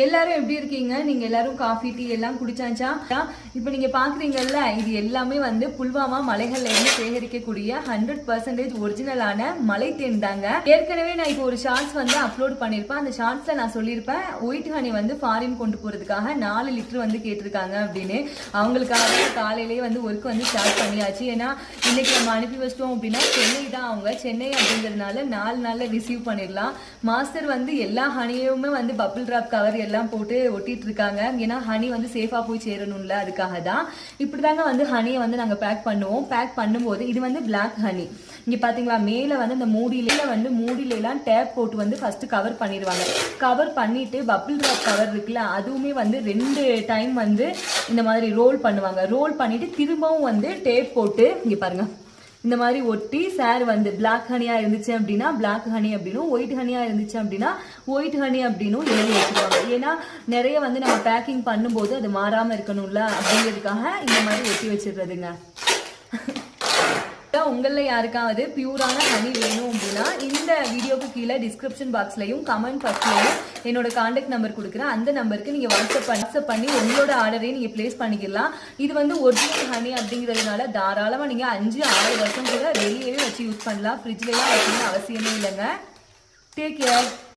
எல்லாரும் எப்படி இருக்கீங்க? நீங்க எல்லாரும் காஃபி டீ எல்லாம் குடிச்சாச்சா? இப்போ நீங்க பாக்குறீங்கல்ல, இது எல்லாமே வந்து புல்வாமா மலைகள்ல இருந்து சேகரிக்கக்கூடிய 100% ஒரிஜினலான மலை தேன் தாங்க. ஏற்கனவே நான் இப்போ ஒரு ஷார்ட்ஸ் வந்து அப்லோட் பண்ணிருப்பேன். அந்த ஷார்ட்ஸ்ல நான் சொல்லியிருப்பேன், ஒயிட் ஹனி வந்து ஃபாரின் கொண்டு போறதுக்காக 4 லிட்டர் வந்து கேட்டிருக்காங்க அப்படின்னு. அவங்களுக்காக காலையிலேயே வந்து ஒர்க் வந்து ஸ்டார்ட் பண்ணியாச்சு. ஏன்னா இன்னைக்கு நம்ம அனுப்பி வச்சிட்டோம் அப்படின்னா சென்னை தான், அவங்க சென்னை அப்படிங்கிறதுனால 4 நாள்ல ரிசீவ் பண்ணிடலாம். மாஸ்டர் வந்து எல்லா ஹனியுமே வந்து பபிள் டிராப் கவர் எல்லாம் போட்டு ஒட்டிட்டு இருக்காங்க. ஏன்னா ஹனி வந்து சேஃபா போய் சேரணும்ல, அதுக்காக தான். இப்படிதாங்க வந்து ஹனியை வந்து நாங்க பேக் பண்ணுவோம். பேக் பண்ணும்போது இது வந்து பிளாக் ஹனி. இங்க பாத்தீங்களா, மேல வந்து இந்த மூடியில எல்லாம் டேப் போட்டு வந்து ஃபர்ஸ்ட் கவர் பண்ணிடுவாங்க. கவர் பண்ணிட்டு பபிள் டிராப் கவர் இருக்குல்ல, அதுவுமே வந்து 2 டைம் வந்து இந்த மாதிரி ரோல் பண்ணுவாங்க. ரோல் பண்ணிட்டு திரும்பவும் வந்து டேப் போட்டு இங்க பாருங்க இந்த மாதிரி ஒட்டி சார் வந்து பிளாக் ஹனியா இருந்துச்சு அப்படின்னா பிளாக் ஹனி அப்படின்னும், ஒயிட் ஹனியா இருந்துச்சு அப்படின்னா ஒயிட் ஹனி அப்படின்னும் எழுதி வச்சுருவாங்க. ஏன்னா நிறைய வந்து நம்ம பேக்கிங் பண்ணும்போது அது மாறாம இருக்கணும்ல, அப்படிங்கிறதுக்காக இந்த மாதிரி ஒட்டி வச்சிடுறதுங்க. உங்கள யாருக்காவது பியூரான ஹனி வேணும் அப்படின்னா இந்த வீடியோக்கு கீழே டிஸ்கிரிப்ஷன் பாக்ஸ்லயும் கமெண்ட் பாக்ஸ்லயும் என்னோட கான்டாக்ட் நம்பர் கொடுக்குறேன். அந்த நம்பருக்கு நீங்க வாட்ஸ்அப் பண்ணி உங்களோட ஆர்டரையும் நீங்க பிளேஸ் பண்ணிக்கலாம். இது வந்து ஒரிஜினல் ஹனி அப்படிங்கிறதுனால தாராளமா நீங்க 5-6 வருஷம் கூட வெளியவே வச்சு யூஸ் பண்ணலாம். ஃப்ரிட்ஜ்ல எல்லாம் வைக்கணும்னு அவசியமே இல்லைங்க. Take care.